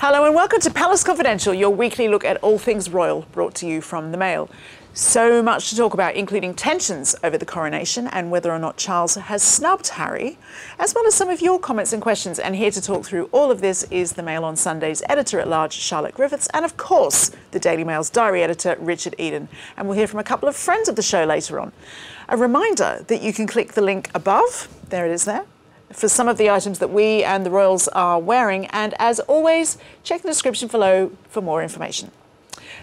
Hello and welcome to Palace Confidential, your weekly look at all things royal, brought to you from the Mail. So much to talk about, including tensions over the coronation and whether or not Charles has snubbed Harry, as well as some of your comments and questions. And here to talk through all of this is the Mail on Sunday's editor-at-large, Charlotte Griffiths, and of course, the Daily Mail's diary editor, Richard Eden. And we'll hear from a couple of friends of the show later on. A reminder that you can click the link above, there it is there, for some of the items that we and the royals are wearing. And as always, check the description below for more information.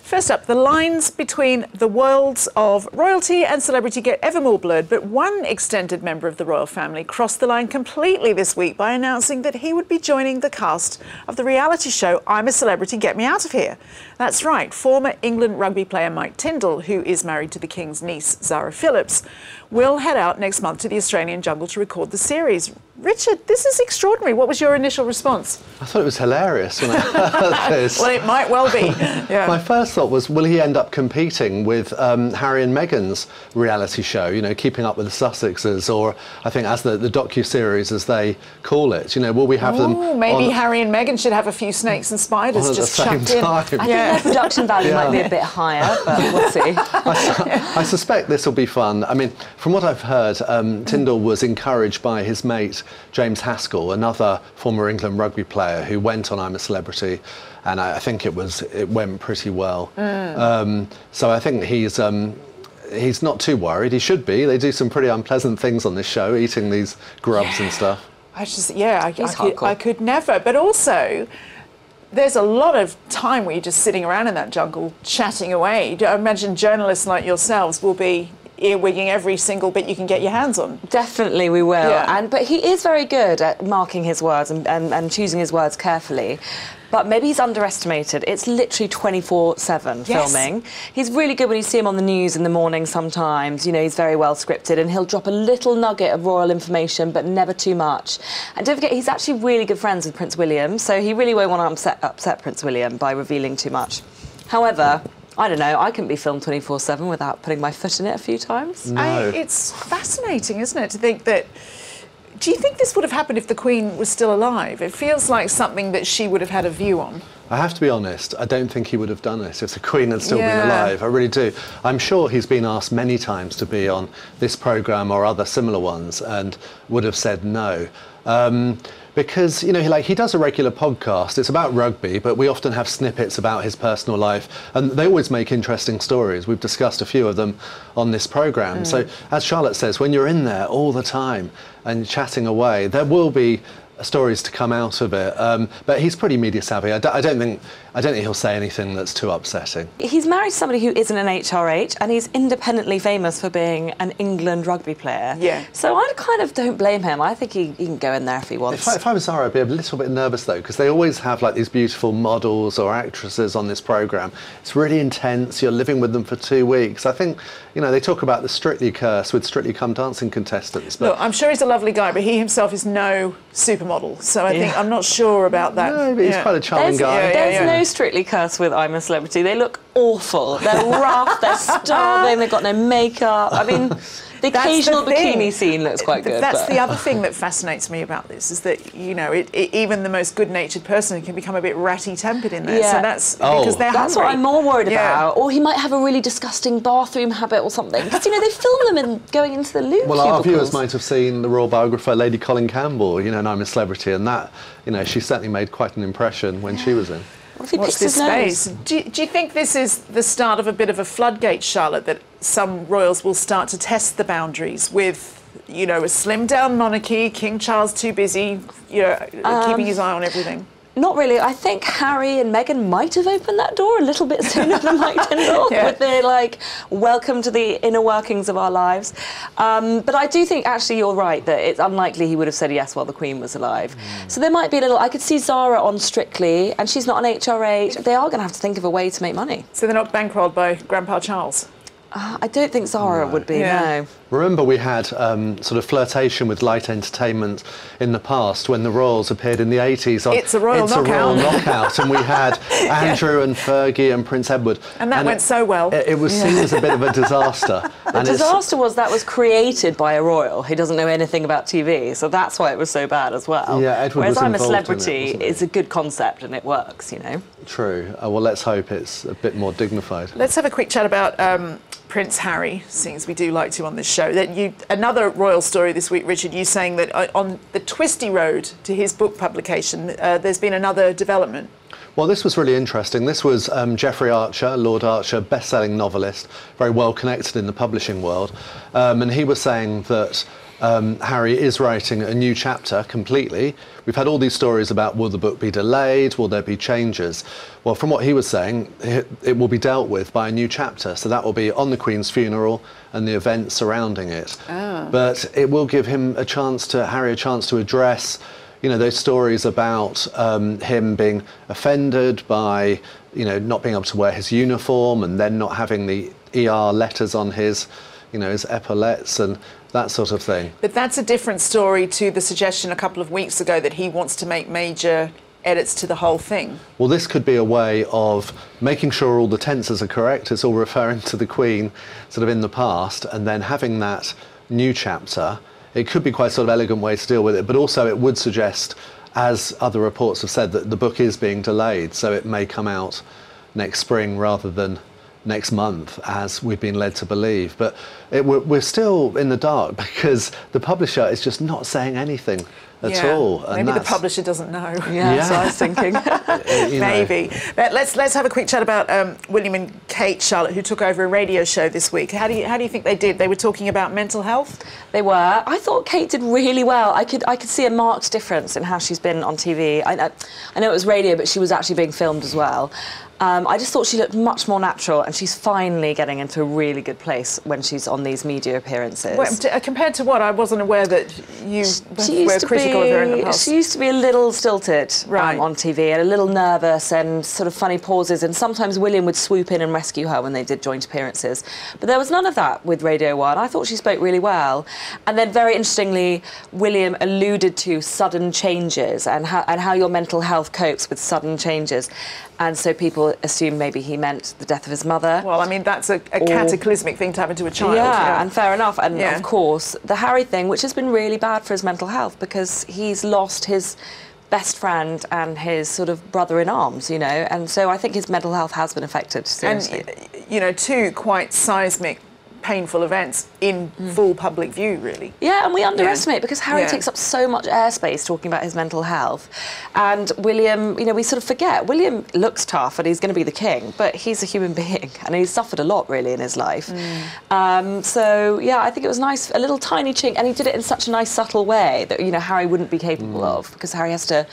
First up, the lines between the worlds of royalty and celebrity get ever more blurred, but one extended member of the royal family crossed the line completely this week by announcing that he would be joining the cast of the reality show I'm a Celebrity, Get Me Out of Here. That's right, former England rugby player Mike Tindall, who is married to the King's niece, Zarah Philips, will head out next month to the Australian jungle to record the series. Richard, this is extraordinary. What was your initial response? I thought it was hilarious when I heard this. Well, it might well be. Yeah. My first thought was, will he end up competing with Harry and Meghan's reality show, you know, Keeping Up with the Sussexes, or I think as the docu-series, as they call it, you know, will we have them maybe Harry and Meghan should have a few snakes and spiders just chucked in. I think their production value might be a bit higher, but we'll see. I suspect this will be fun. I mean, from what I've heard, Tindall was encouraged by his mate James Haskell, another former England rugby player who went on I'm a Celebrity, and I think it went pretty well. So I think he's not too worried. He should be. They do some pretty unpleasant things on this show, eating these grubs and stuff. I could never. But also, there's a lot of time where you're just sitting around in that jungle chatting away. I imagine journalists like yourselves will be earwigging every single bit you can get your hands on. Definitely we will. Yeah. But he is very good at marking his words and choosing his words carefully. But maybe he's underestimated. It's literally 24/7 filming. He's really good when you see him on the news in the morning sometimes. You know, he's very well scripted, and he'll drop a little nugget of royal information, but never too much. And don't forget, he's actually really good friends with Prince William, so he really won't want to upset Prince William by revealing too much. However, I don't know, I couldn't be filmed 24/7 without putting my foot in it a few times. No. It's fascinating, isn't it, to think that... Do you think this would have happened if the Queen was still alive? It feels like something that she would have had a view on. I have to be honest, I don't think he would have done it if the Queen had still been alive. I really do. I'm sure he's been asked many times to be on this programme or other similar ones and would have said no. Because, you know, he does a regular podcast. It's about rugby, but we often have snippets about his personal life, and they always make interesting stories. We've discussed a few of them on this programme. So, as Charlotte says, when you're in there all the time and chatting away, there will be stories to come out of it. But he's pretty media savvy. I don't think he'll say anything that's too upsetting. He's married to somebody who isn't an HRH, and he's independently famous for being an England rugby player. Yeah. So I kind of don't blame him. I think he can go in there if he wants. If I was Zarah, I'd be a little bit nervous though, because they always have like these beautiful models or actresses on this programme. It's really intense. You're living with them for 2 weeks. I think, you know, they talk about the Strictly curse with Strictly Come Dancing contestants. But look, I'm sure he's a lovely guy, but he himself is no supermodel. So I think I'm not sure about that. No, but he's quite a charming guy. There's no Strictly curse with I'm a Celebrity. They look awful. They're rough, they're starving, they've got no makeup. I mean, the occasional bikini scene looks quite good. That's the other thing that fascinates me about this, is that, you know, even the most good-natured person can become a bit ratty-tempered in there. So that's because they're That's hungry. what I'm more worried about. Or he might have a really disgusting bathroom habit or something. Because, you know, they film them in going into the loo Well, our cubicles. viewers might have seen the royal biographer, Lady Colin Campbell, you know, and I'm a Celebrity, and that, you know, she certainly made quite an impression when she was in. What if he Watch picks this his nose? space. Do you think this is the start of a bit of a floodgate, Charlotte, that some royals will start to test the boundaries with, you know, a slimmed-down monarchy, King Charles too busy, you know, keeping his eye on everything? Not really. I think Harry and Meghan might have opened that door a little bit sooner than Mike Tindall with their, like, welcome to the inner workings of our lives. But I do think, actually, you're right, that it's unlikely he would have said yes while the Queen was alive. So there might be a little... I could see Zarah on Strictly, and she's not an HRH. They are going to have to think of a way to make money. So they're not bankrolled by Grandpa Charles? I don't think Zarah would be, no. Remember, we had sort of flirtation with light entertainment in the past when the royals appeared in the 80s. It's a royal knockout. And we had Andrew and Fergie and Prince Edward. And that went so well. It was seen as a bit of a disaster. The disaster was that was created by a royal who doesn't know anything about TV, so that's why it was so bad as well. Yeah, Edward Whereas was I'm a involved in Celebrity, it's a good concept and it works, you know. True. Well, let's hope it's a bit more dignified. Let's have a quick chat about Prince Harry, seeing as we do like to on this show. Another royal story this week, Richard, you saying that on the twisty road to his book publication, there's been another development. Well, this was really interesting. This was Geoffrey Archer, Lord Archer, best-selling novelist, very well connected in the publishing world, and he was saying that Harry is writing a new chapter completely. We've had all these stories about will the book be delayed, will there be changes? Well, from what he was saying, it will be dealt with by a new chapter. So that will be on the Queen's funeral and the events surrounding it. Oh. But it will give him Harry a chance to address, you know, those stories about him being offended by, you know, not being able to wear his uniform and then not having the ER letters on his, you know, his epaulets and that sort of thing. But that's a different story to the suggestion a couple of weeks ago that he wants to make major edits to the whole thing. Well, this could be a way of making sure all the tenses are correct. It's all referring to the Queen sort of in the past, and then having that new chapter. It could be quite a sort of elegant way to deal with it, but also it would suggest, as other reports have said, that the book is being delayed, so it may come out next spring rather than next month, as we've been led to believe. But we're still in the dark because the publisher is just not saying anything at all. And maybe the publisher doesn't know. Yeah, that's what I was thinking. Maybe. But let's have a quick chat about William and Kate, Charlotte, who took over a radio show this week. How do you think they did? They were talking about mental health? They were. I thought Kate did really well. I could see a marked difference in how she's been on TV. I know it was radio, but she was actually being filmed as well. I just thought she looked much more natural, and she's finally getting into a really good place when she's on these media appearances. Well, compared to what? I wasn't aware that you were critical of her in the past. She used to be a little stilted on TV, and a little nervous and sort of funny pauses, and sometimes William would swoop in and rescue her when they did joint appearances. But there was none of that with Radio 1. I thought she spoke really well. And then, very interestingly, William alluded to sudden changes and how your mental health copes with sudden changes. And so people assume maybe he meant the death of his mother. Well, I mean, that's a cataclysmic thing to happen to a child. Yeah, and fair enough. And of course, the Harry thing, which has been really bad for his mental health because he's lost his best friend and his sort of brother in arms, you know. And so I think his mental health has been affected seriously. And, you know, two quite seismic, painful events in full public view, really. Yeah, and we underestimate because Harry takes up so much airspace talking about his mental health. And William, you know, we sort of forget. William looks tough and he's going to be the king, but he's a human being and he's suffered a lot, really, in his life. So, yeah, I think it was nice, a little tiny chink, and he did it in such a nice, subtle way that, you know, Harry wouldn't be capable of, because Harry has to,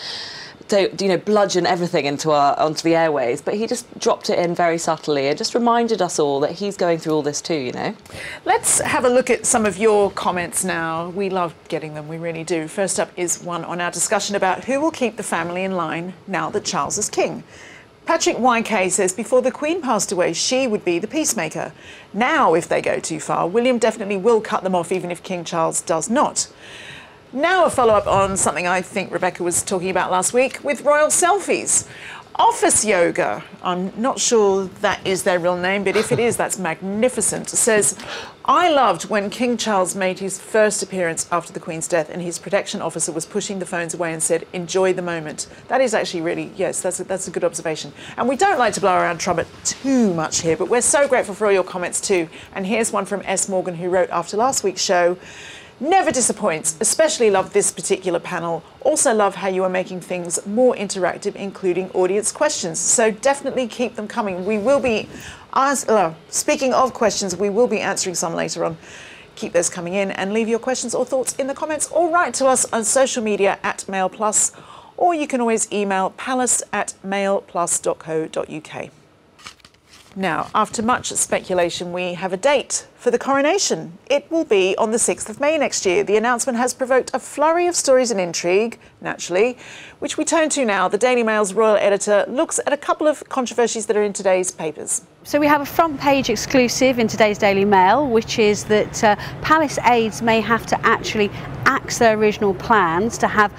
you know, bludgeon everything onto the airways, but he just dropped it in very subtly and just reminded us all that he's going through all this too, you know. Let's have a look at some of your comments now. We love getting them, we really do. First up is one on our discussion about who will keep the family in line now that Charles is king. Patrick YK says, before the Queen passed away, she would be the peacemaker. Now, if they go too far, William definitely will cut them off, even if King Charles does not. Now a follow-up on something I think Rebecca was talking about last week with royal selfies. Office Yoga, I'm not sure that is their real name, but if it is, that's magnificent, says, I loved when King Charles made his first appearance after the Queen's death and his protection officer was pushing the phones away and said, enjoy the moment. That is actually really, yes, that's a good observation. And we don't like to blow around trumpet too much here, but we're so grateful for all your comments too. And here's one from S. Morgan, who wrote after last week's show, never disappoints, especially love this particular panel. Also love how you are making things more interactive, including audience questions. So definitely keep them coming. We will be, speaking of questions, we will be answering some later on. Keep those coming in and leave your questions or thoughts in the comments or write to us on social media at Mail Plus, or you can always email palace@mailplus.co.uk. Now, after much speculation, we have a date for the coronation. It will be on the 6th of May next year. The announcement has provoked a flurry of stories and intrigue, naturally, which we turn to now. The Daily Mail's royal editor looks at a couple of controversies that are in today's papers. So we have a front page exclusive in today's Daily Mail, which is that palace aides may have to actually axe their original plans to have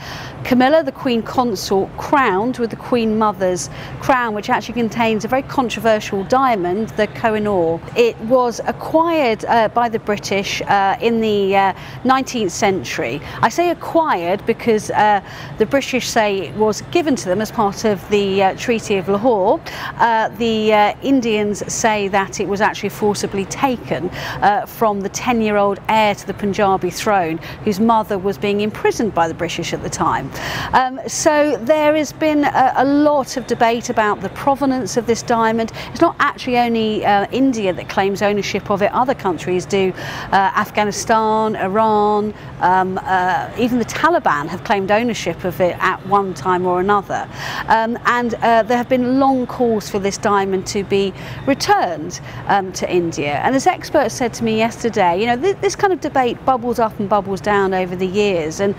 Camilla, the Queen Consort, crowned with the Queen Mother's crown, which actually contains a very controversial diamond, the Koh-i-Noor. It was acquired by the British in the 19th century. I say acquired because the British say it was given to them as part of the Treaty of Lahore. The Indians say that it was actually forcibly taken from the 10-year-old heir to the Punjabi throne, whose mother was being imprisoned by the British at the time. So there has been a lot of debate about the provenance of this diamond. It's not actually only India that claims ownership of it. Other countries do. Afghanistan, Iran, even the Taliban have claimed ownership of it at one time or another. And there have been long calls for this diamond to be returned to India. And as experts said to me yesterday, you know, this kind of debate bubbles up and bubbles down over the years. And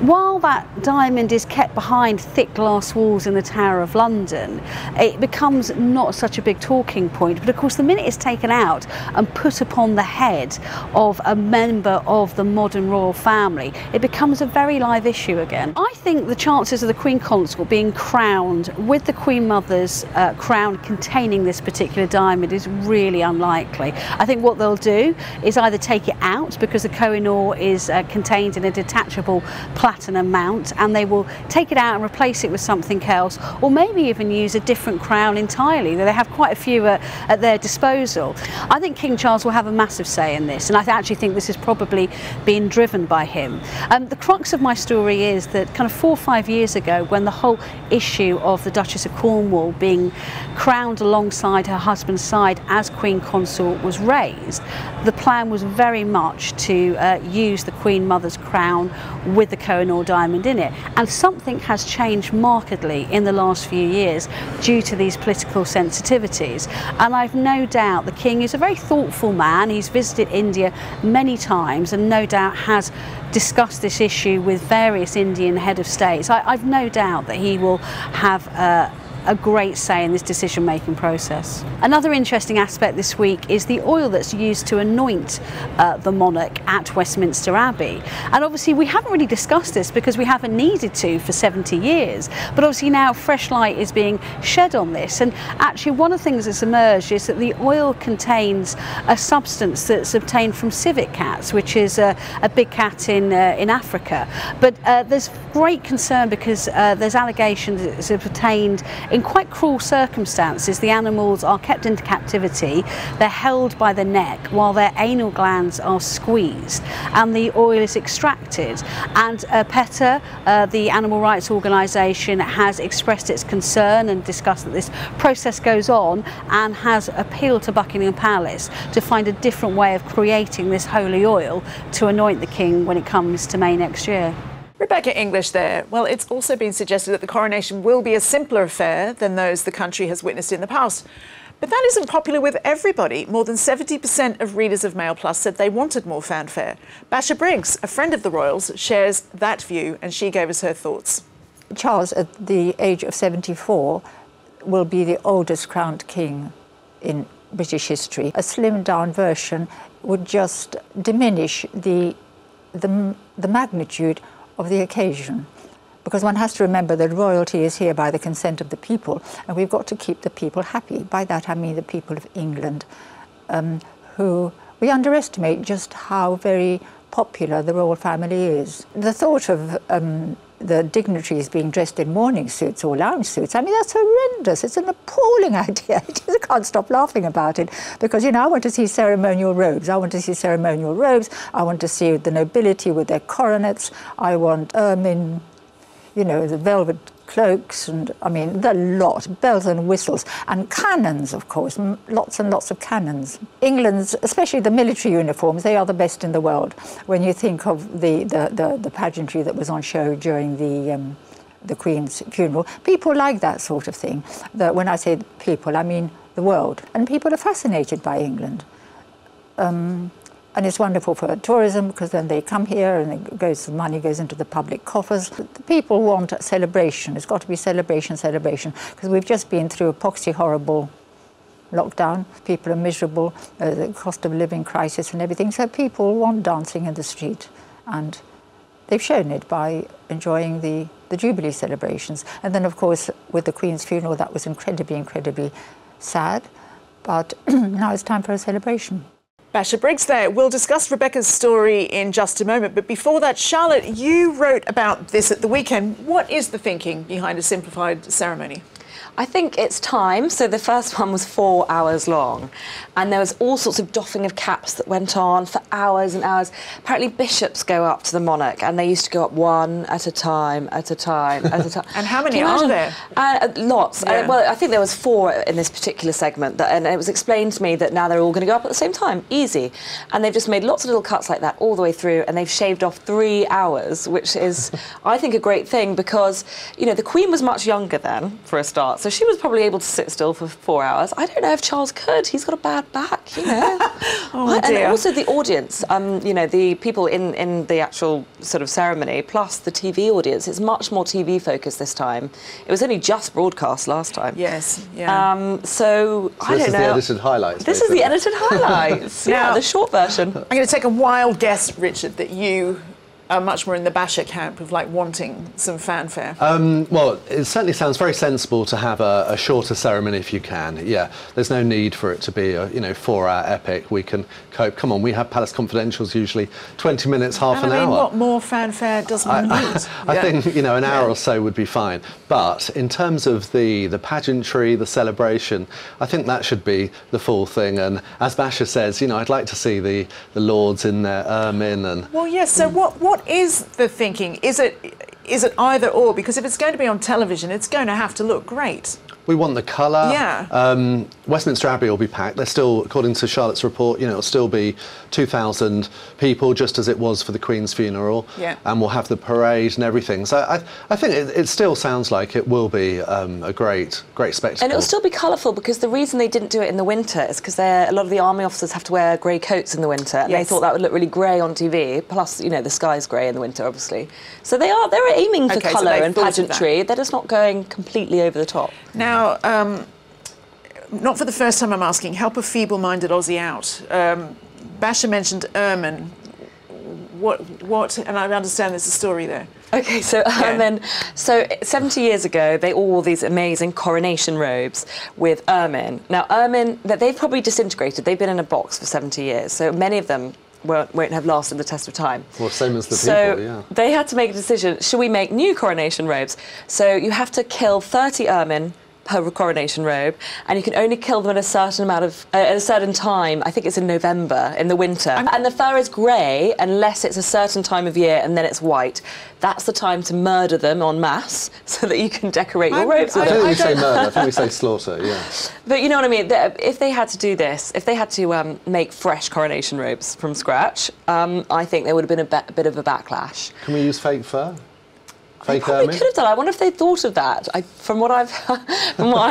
while that diamond is kept behind thick glass walls in the Tower of London, it becomes not such a big talking point. But of course, the minute it's taken out and put upon the head of a member of the modern royal family, it becomes a very live issue again. I think the chances of the Queen Consort being crowned with the Queen Mother's crown containing this particular diamond is really unlikely. I think what they'll do is either take it out, because the Koh-i-Noor is contained in a detachable platinum mount, and they will take it out and replace it with something else, or maybe even use a different crown entirely. They have quite a few at their disposal. I think King Charles will have a massive say in this, and I actually think this is probably being driven by him. The crux of my story is that kind of 4 or 5 years ago, when the whole issue of the Duchess of Cornwall being crowned alongside her husband's side as Queen Consort was raised, the plan was very much to use the Queen Mother's crown with the Koh-i-Noor diamond in it. And something has changed markedly in the last few years due to these political sensitivities. And I've no doubt the King is a very thoughtful man. He's visited India many times and no doubt has discussed this issue with various Indian head of states. I've no doubt that he will have a great say in this decision-making process. Another interesting aspect this week is the oil that's used to anoint the monarch at Westminster Abbey. And obviously we haven't really discussed this because we haven't needed to for 70 years. But obviously now fresh light is being shed on this. And actually one of the things that's emerged is that the oil contains a substance that's obtained from civet cats, which is a big cat in Africa. But there's great concern because there's allegations that it's obtained in quite cruel circumstances. The animals are kept into captivity, they're held by the neck while their anal glands are squeezed and the oil is extracted. And PETA, the animal rights organisation, has expressed its concern and discussed that this process goes on and has appealed to Buckingham Palace to find a different way of creating this holy oil to anoint the King when it comes to May next year. Rebecca English there. Well, it's also been suggested that the coronation will be a simpler affair than those the country has witnessed in the past. But that isn't popular with everybody. More than 70% of readers of Mail Plus said they wanted more fanfare. Basha Briggs, a friend of the royals, shares that view, and she gave us her thoughts. Charles, at the age of 74, will be the oldest crowned king in British history. A slimmed-down version would just diminish the magnitude of the occasion, because one has to remember that royalty is here by the consent of the people, and we've got to keep the people happy. By that I mean the people of England, who we underestimate just how very popular the royal family is. The thought of the dignitaries being dressed in morning suits or lounge suits, I mean, that's horrendous. It's an appalling idea. I just can't stop laughing about it because, you know, I want to see ceremonial robes. I want to see ceremonial robes. I want to see the nobility with their coronets. I want ermine, you know, the velvet cloaks, and I mean the lot, bells and whistles, and cannons, of course, lots and lots of cannons. England's, especially the military uniforms, they are the best in the world. When you think of the pageantry that was on show during the Queen's funeral, people like that sort of thing. When I say people, I mean the world. And people are fascinated by England. And it's wonderful for tourism because then they come here and the money goes into the public coffers. The people want a celebration. It's got to be celebration, celebration, because we've just been through a poxy horrible lockdown. People are miserable, the cost of living crisis and everything. So people want dancing in the street, and they've shown it by enjoying the Jubilee celebrations. And then, of course, with the Queen's funeral, that was incredibly, incredibly sad. But now it's time for a celebration. Basha Briggs there. We'll discuss Rebecca's story in just a moment. But before that, Charlotte, you wrote about this at the weekend. What is the thinking behind a simplified ceremony? I think it's time. So the first one was 4 hours long, and there was all sorts of doffing of caps that went on for hours and hours. Apparently bishops go up to the monarch, and they used to go up one at a time, at a time, at a time. And how many are there? Lots. Yeah. Well, I think there was 4 in this particular segment, and it was explained to me that now they're all going to go up at the same time. Easy. And they've just made lots of little cuts like that all the way through, and they've shaved off 3 hours, which is, I think, a great thing because, you know, the Queen was much younger then, for a start. So she was probably able to sit still for 4 hours. I don't know if Charles could. He's got a bad back, you know. Oh, dear. And also the audience, you know, the people in the actual sort of ceremony, plus the TV audience. It's much more TV focused this time. It was only just broadcast last time. Yes, yeah. So I don't know. This is the edited highlights. This is the edited highlights. Yeah, the short version. I'm going to take a wild guess, Richard, that you are much more in the Basha camp of like wanting some fanfare. Well, it certainly sounds very sensible to have a shorter ceremony if you can. Yeah, there's no need for it to be a 4-hour epic. We can cope. Come on, we have Palace Confidentials usually 20 minutes, half an hour. What more fanfare does one need? I think an hour or so would be fine. But in terms of the pageantry, the celebration, I think that should be the full thing. And as Basha says, I'd like to see the lords in their ermine and. Well, yes. So what is the thinking? Is it either or? Because if it's going to be on television, it's going to have to look great. We want the colour. Yeah. Westminster Abbey will be packed. There's still, according to Charlotte's report, it'll still be 2,000 people, just as it was for the Queen's funeral. Yeah. And we'll have the parade and everything. So I think it still sounds like it will be a great spectacle. And it'll still be colourful because the reason they didn't do it in the winter is because a lot of the army officers have to wear grey coats in the winter. And they thought that would look really grey on TV. Plus, the sky's grey in the winter, obviously. So they're aiming for colour and pageantry. They're just not going completely over the top. Now, not for the first time I'm asking, help a feeble-minded Aussie out. Basha mentioned ermine. What? And I understand there's a story there. Okay, so ermine. So 70 years ago, they all wore these amazing coronation robes with ermine. Now, ermine, they've probably disintegrated. They've been in a box for 70 years, so many of them won't have lasted the test of time. Well, same as the people, yeah. They had to make a decision, should we make new coronation robes? So you have to kill 30 ermine per coronation robe, and you can only kill them at a certain time. I think it's in November, in the winter. And the fur is grey unless it's a certain time of year, and then it's white. That's the time to murder them en masse so that you can decorate your robes with I them. don't think we say murder, I think we say slaughter, yeah. But you know what I mean? If they had to do this, if they had to make fresh coronation robes from scratch, I think there would have been a bit of a backlash. Can we use fake fur? They probably could have done. I wonder if they thought of that. From what I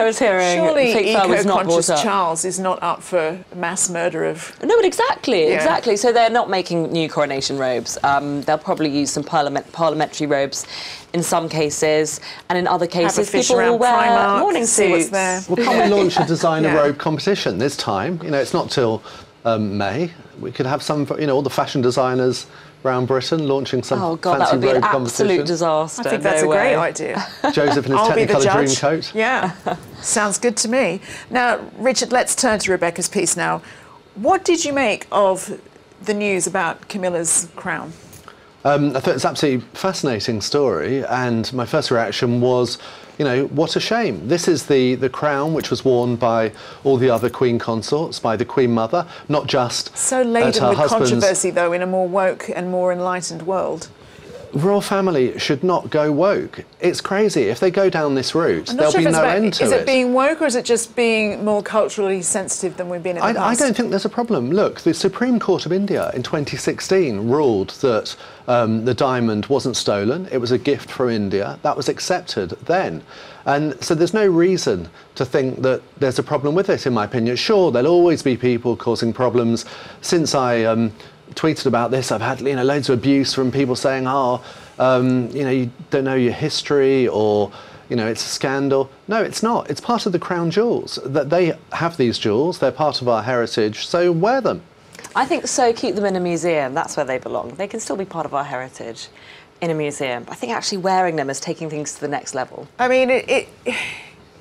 was hearing, surely fake fur was not eco-conscious brought up. Charles is not up for mass murder of. No, but exactly. So they're not making new coronation robes. They'll probably use some parliamentary robes in some cases, and in other cases, people will wear Primark, morning suits. There. Well, can't we launch a designer robe competition this time? It's not till May. We could have some, all the fashion designers around Britain launching some fancy robe competition. Oh God, that would be an absolute disaster. I think that's a great idea. Joseph in his Technicolor dream coat. Yeah, sounds good to me. Now, Richard, let's turn to Rebecca's piece now. What did you make of the news about Camilla's crown? I thought it's an absolutely fascinating story, and my first reaction was, what a shame. This is the crown which was worn by all the other Queen Consorts, by the Queen Mother, not just so laden with husband's... controversy, though, in a more woke and more enlightened world. royal family should not go woke. It's crazy. If they go down this route, there'll be no end to it. Is it being woke, or is it just being more culturally sensitive than we've been in the past? I don't think there's a problem. Look, the Supreme Court of India in 2016 ruled that the diamond wasn't stolen. It was a gift from India. That was accepted then. And so there's no reason to think that there's a problem with it, in my opinion. Sure, there'll always be people causing problems. Since I tweeted about this, I've had loads of abuse from people saying, you don't know your history, or it's a scandal. No, it's not. It's part of the crown jewels. That they have these jewels, they're part of our heritage, so wear them. I think so. Keep them in a museum. That's where they belong. They can still be part of our heritage in a museum. I think actually wearing them is taking things to the next level. I mean, it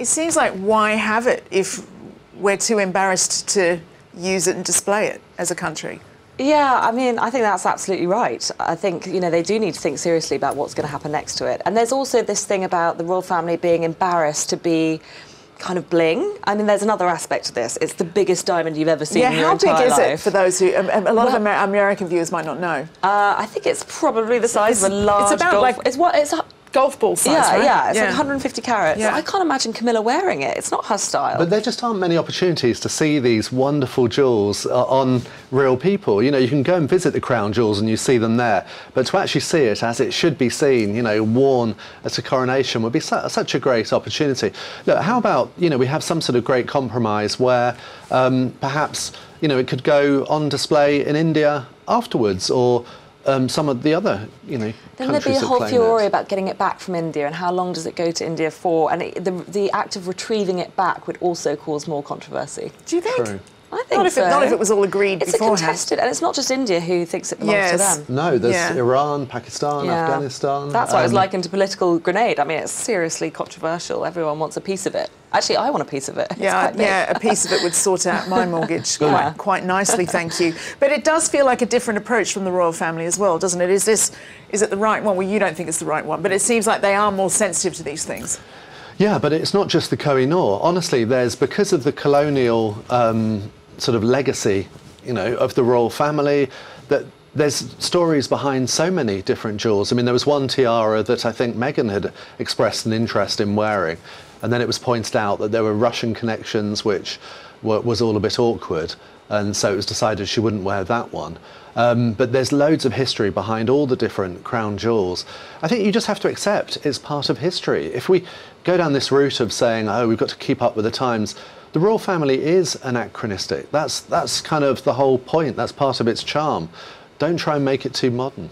seems like, why have it if we're too embarrassed to use it and display it as a country? Yeah, I mean, I think that's absolutely right. I think, they do need to think seriously about what's going to happen next to it. And there's also this thing about the royal family being embarrassed to be kind of bling. I mean, there's another aspect to this. It's the biggest diamond you've ever seen in your entire life. Yeah, how big is it for those who... a lot of American viewers might not know. I think it's probably the size of a large It's about golf... It's golf ball size, right? Yeah, it's like 150 carats. Yeah. I can't imagine Camilla wearing it. It's not her style. But there just aren't many opportunities to see these wonderful jewels on real people. You can go and visit the crown jewels and you see them there, but to actually see it as it should be seen, worn at a coronation would be such a great opportunity. Look, how about, we have some sort of great compromise where perhaps, it could go on display in India afterwards, or some of the other, Then there'd be a whole furore about getting it back from India, and how long does it go to India for? And the act of retrieving it back would also cause more controversy. Do you think? True. I think not if it was all agreed beforehand. It's contested, and it's not just India who thinks it belongs to them. No, there's Iran, Pakistan, Afghanistan. That's why it's likened to political grenade. I mean, it's seriously controversial. Everyone wants a piece of it. Actually, I want a piece of it. A piece of it would sort out my mortgage quite nicely, thank you. But it does feel like a different approach from the royal family as well, doesn't it? Is it the right one? Well, you don't think it's the right one, but it seems like they are more sensitive to these things. Yeah, but it's not just the Koh-i-Noor. Honestly, because of the colonial sort of legacy, of the royal family, that there's stories behind so many different jewels. I mean, there was one tiara that I think Meghan had expressed an interest in wearing, and then it was pointed out that there were Russian connections, which was all a bit awkward, and so it was decided she wouldn't wear that one. But there's loads of history behind all the different crown jewels. I think you just have to accept it's part of history. If we go down this route of saying, oh, we've got to keep up with the times, the royal family is anachronistic. That's kind of the whole point. That's part of its charm. Don't try and make it too modern.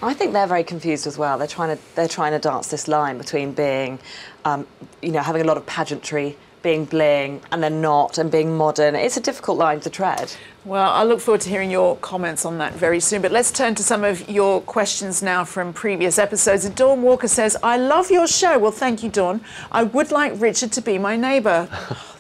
I think they're very confused as well. They're trying to dance this line between being, having a lot of pageantry, being bling, and then not, and being modern. It's a difficult line to tread. Well, I look forward to hearing your comments on that very soon. But let's turn to some of your questions now from previous episodes. Dawn Walker says, I love your show. Well, thank you, Dawn. I would like Richard to be my neighbour.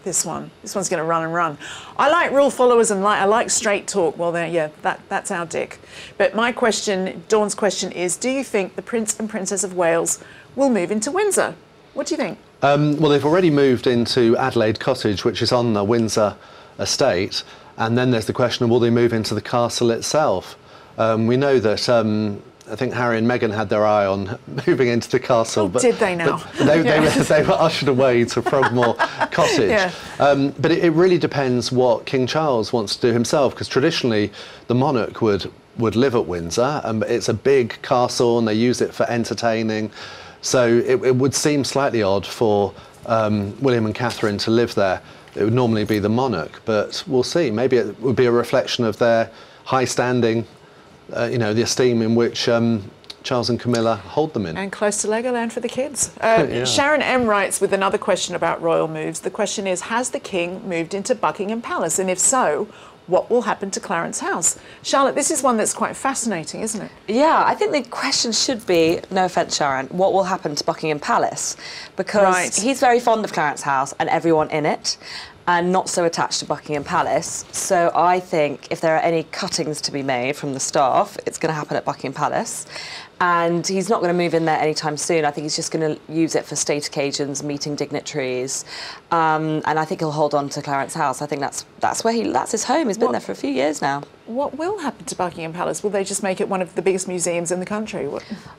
This one's going to run and run. I like rule followers and I like straight talk. Well, that's our Dick. But Dawn's question is, do you think the Prince and Princess of Wales will move into Windsor? What do you think? Well, they've already moved into Adelaide Cottage, which is on the Windsor estate. And then there's the question of, will they move into the castle itself? We know that I think Harry and Meghan had their eye on moving into the castle. But did they now? They were ushered away to Frogmore Cottage. Yeah. But it really depends what King Charles wants to do himself, because traditionally the monarch would live at Windsor. It's a big castle and they use it for entertaining. So it would seem slightly odd for William and Catherine to live there. It would normally be the monarch, but we'll see. Maybe it would be a reflection of their high standing, the esteem in which Charles and Camilla hold them in. And close to Legoland for the kids. Sharon M writes with another question about royal moves. The question is, has the king moved into Buckingham Palace? And if so, what will happen to Clarence House? Charlotte, this is one that's quite fascinating, isn't it? Yeah, I think the question should be, no offence, Sharon, what will happen to Buckingham Palace? Because he's very fond of Clarence House and everyone in it, and not so attached to Buckingham Palace. So I think if there are any cuttings to be made from the staff, it's going to happen at Buckingham Palace. and he's not going to move in there anytime soon. I think he's just going to use it for state occasions, meeting dignitaries, and I think he'll hold on to Clarence House. I think that's his home. He's been there for a few years now. What will happen to Buckingham Palace? Will they just make it one of the biggest museums in the country?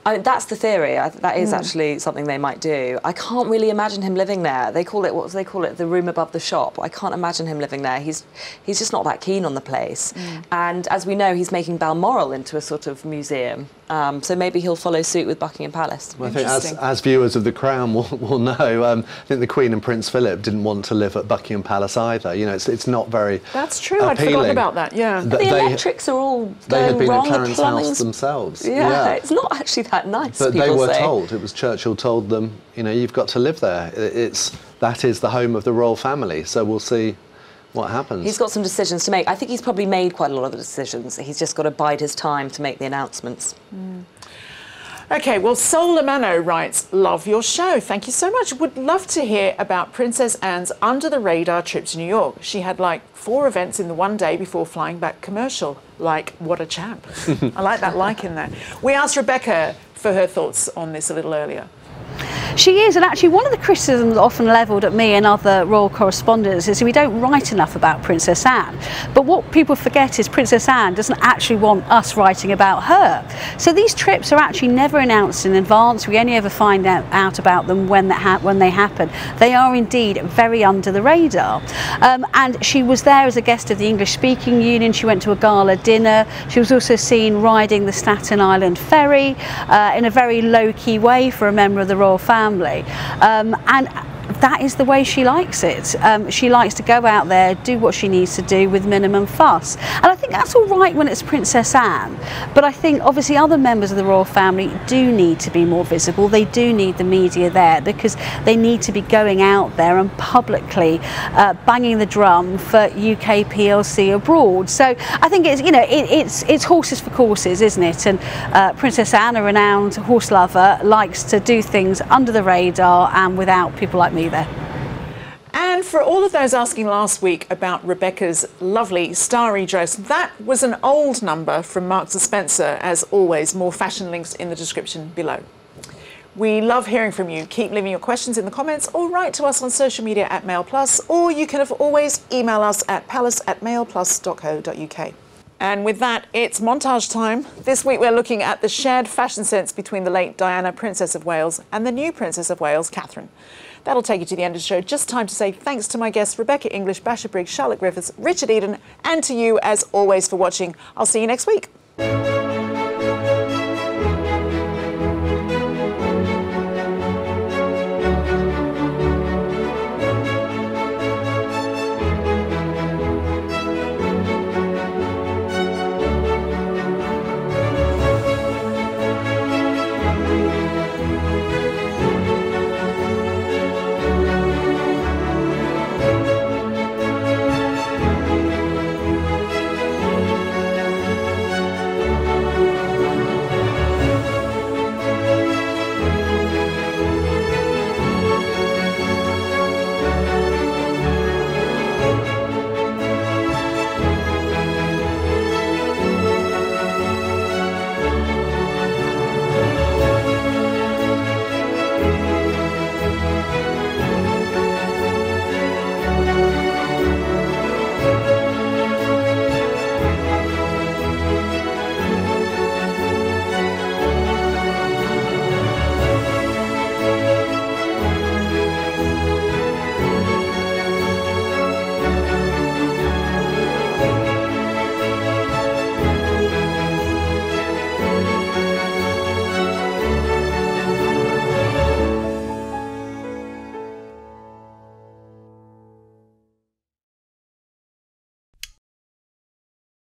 I mean, that's the theory. That is actually something they might do. I can't really imagine him living there. They call it, what do they call it, the room above the shop. I can't imagine him living there. He's just not that keen on the place. And as we know, he's making Balmoral into a sort of museum. So maybe he'll follow suit with Buckingham Palace. Well, I think as viewers of The Crown will know, I think the Queen and Prince Philip didn't want to live at Buckingham Palace either. You know, it's not very That's true. appealing. I'd forgotten about that. Yeah. The electrics are all going They had been wrong. at Clarence House themselves. Yeah, it's not actually that nice. But they were say. told. It was Churchill told them. You know, you've got to live there. That is the home of the royal family. So we'll see what happens. He's got some decisions to make. I think he's probably made quite a lot of the decisions. He's just got to bide his time to make the announcements. OK, well, Sol Lamano writes, love your show. Thank you so much. Would love to hear about Princess Anne's under-the-radar trip to New York. She had like 4 events in the one day before flying back commercial. Like, what a champ. I like that like in there. We asked Rebecca for her thoughts on this a little earlier. She is, and actually one of the criticisms often levelled at me and other royal correspondents is we don't write enough about Princess Anne. But what people forget is Princess Anne doesn't actually want us writing about her. So these trips are actually never announced in advance. We only ever find out about them when they happen. They are indeed very under the radar. And she was there as a guest of the English Speaking Union. She went to a gala dinner. She was also seen riding the Staten Island ferry in a very low-key way for a member of the royal family. And that is the way she likes it. She likes to go out there, do what she needs to do with minimum fuss. And I think that's all right when it's Princess Anne. But I think obviously other members of the royal family do need to be more visible. They do need the media there because they need to be going out there and publicly banging the drum for UK PLC abroad. So I think it's, you know, it's horses for courses, isn't it? And Princess Anne, a renowned horse lover, likes to do things under the radar and without people like me there. And for all of those asking last week about Rebecca's lovely starry dress, that was an old number from Marks & Spencer. As always, more fashion links in the description below. We love hearing from you. Keep leaving your questions in the comments or write to us on social media at Mail Plus, or you can always email us at palace@mailplus.co.uk. And with that, it's montage time. This week we're looking at the shared fashion sense between the late Diana, Princess of Wales, and the new Princess of Wales, Catherine. That'll take you to the end of the show. Just time to say thanks to my guests, Rebecca English, Basha Briggs, Charlotte Griffiths, Richard Eden, and to you, as always, for watching. I'll see you next week.